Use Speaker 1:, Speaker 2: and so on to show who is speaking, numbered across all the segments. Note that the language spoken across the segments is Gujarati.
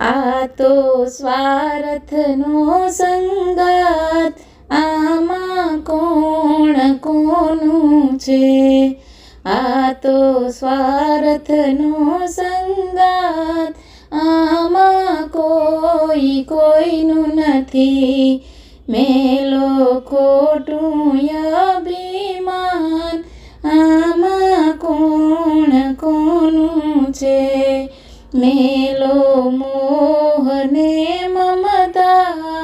Speaker 1: આ તો સ્વાર્થનો સંગાત, આમાં કોણ કોનું છે? આ તો સ્વાર્થનો સંગાત, આમાં કોઈ કોઈનું નથી. મેલો ખોટું અભિમાન, આમાં કોણ કોનું છે? મેલો મોહ ને મમતા,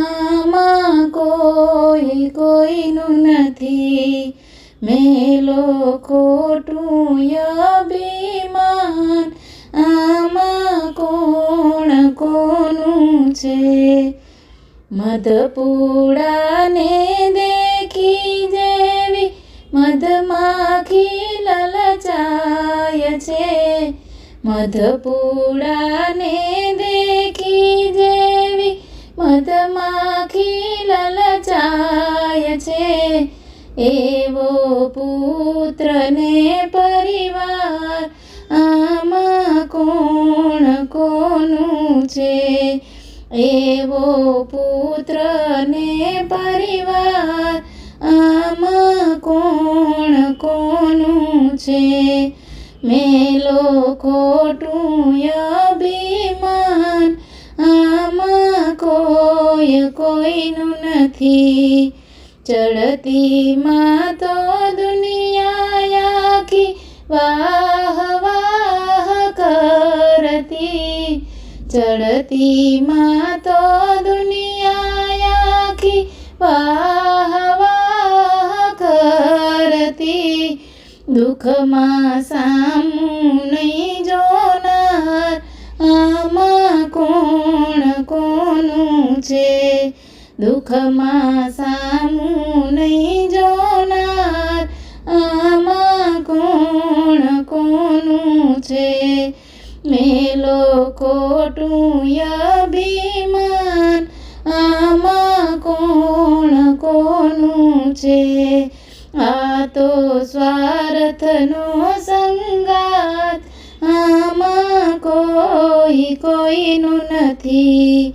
Speaker 1: આમાં કોઈ કોઈનું નથી. મેલો ખોટું અભિમાન, આમાં કોણ કોનું છે? મધપૂડાને દેખી જેવી મધમાખી લલચાય છે. મધપૂડાને દેખી જેવી મધમાખી લલચાય છે. એવો પુત્ર ને પરિવાર, આમાં કોણ કોનું છે? એવો પુત્ર ને પરિવાર, આમાં કોણ કોનું છે? મેલો ખોટું અભિમાન, આમાં કોઈ કોઈનું નથી. ચડતી માં તો દુનિયા આખી વાહ વાહ કરતી. ચડતી માં તો દુનિયા આખી વાહ વાહ કરતી. દુઃખમાં સામું નહીં જોનાર, આમાં કોણ કોનું છે? દુઃખમાં સામું નહીં જોનાર, આમાં કોણ કોનું છે? મેલો ખોટું અભિમાન, આમાં કોણ કોનું છે? આ તો સ્વાર્થનો સંગાત, આમાં કોઈ કોઈનું નથી.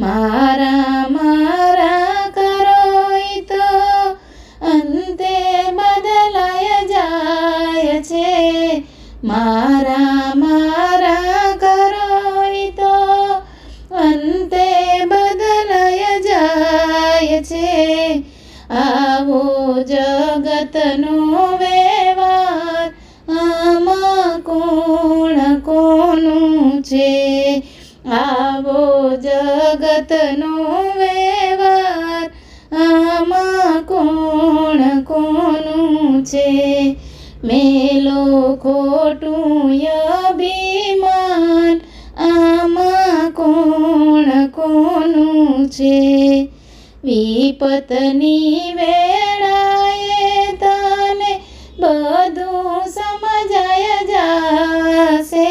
Speaker 1: મારા મારા કરો તો અંતે બદલાય જાય છે. મારા મારા કરો તો અંતે બદલાય જાય છે. આવો જગતનો વ્યવહાર, આમાં કોણ કોનું છે? આવો જગતનો વ્યવહાર, આમાં કોણ કોનું છે? મેલો ખોટું અભિમાન, આમાં કોણ કોનું છે? વિપતની વેળાએ તને બધું સમજાય જાશે.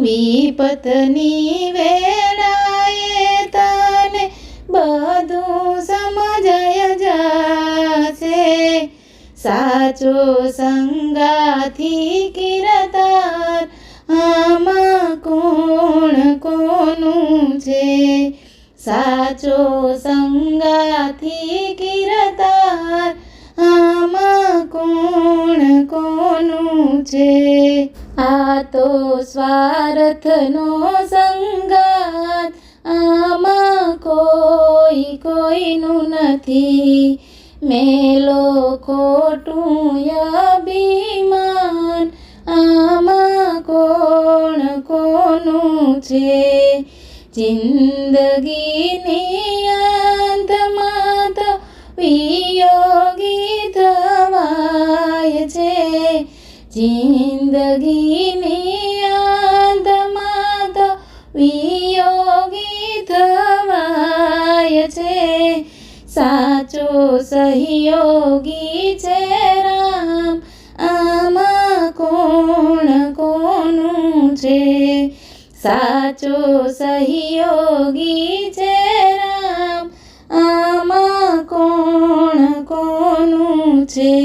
Speaker 1: વિપતની વેળાએ તને બધું સમજાય જાશે. સાચો સંગાથી કિરતાર, આમાં કોણ કોનું છે? સાચો સંગાથી કિરતાર, આમાં કોણ કોનું છે? આ તો સ્વાર્થનો સંગાત, આમાં કોઈ કોઈનું નથી. મેલો ખોટું અભિમાન, આમાં કોણ કોનું છે? જિંદગીની અંતમાં તો વિયોગી થવાય છે. જિંદગીની અંતમાં તો વિયોગી થવાય છે. સાચો સહયોગી છે રામ, આમાં કોણ કોનું છે? સાચો સહયોગી છે રામ, આમાં કોણ કોનું છે?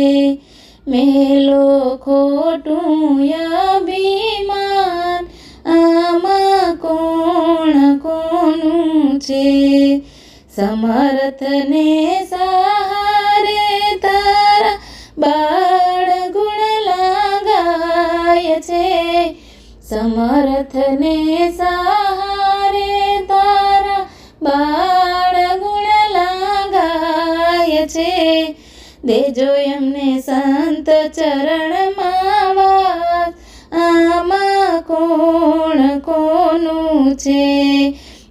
Speaker 1: મેલો ખોટું અભિમાન, આમાં કોણ છે. સમર્થને સહારે તારા બાળ ગુણ લાગાય છે. સમર્થને સહારે તારા બાળ ગુણ લાગાય છે. દેજો એમને સંત ચરણમાં વાસ, આમાં કોણ કોનું છે.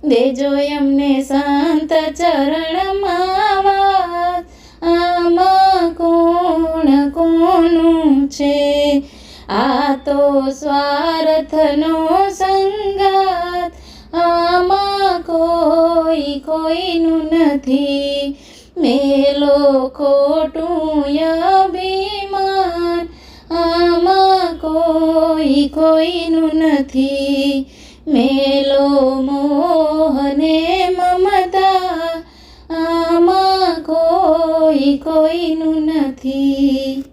Speaker 1: દેજો એમને સંત ચરણમાં વાસ, આમાં કોણ કોનું છે. આ તો સ્વાર્થનો સંગાત, આમાં કોઈ કોઈનું નથી. મેલો ખોટું અભિમાન, આમાં કોઈ કોઈનું નથી. મેલો મોહને મમતા, આમાં કોઈ કોઈનું નથી.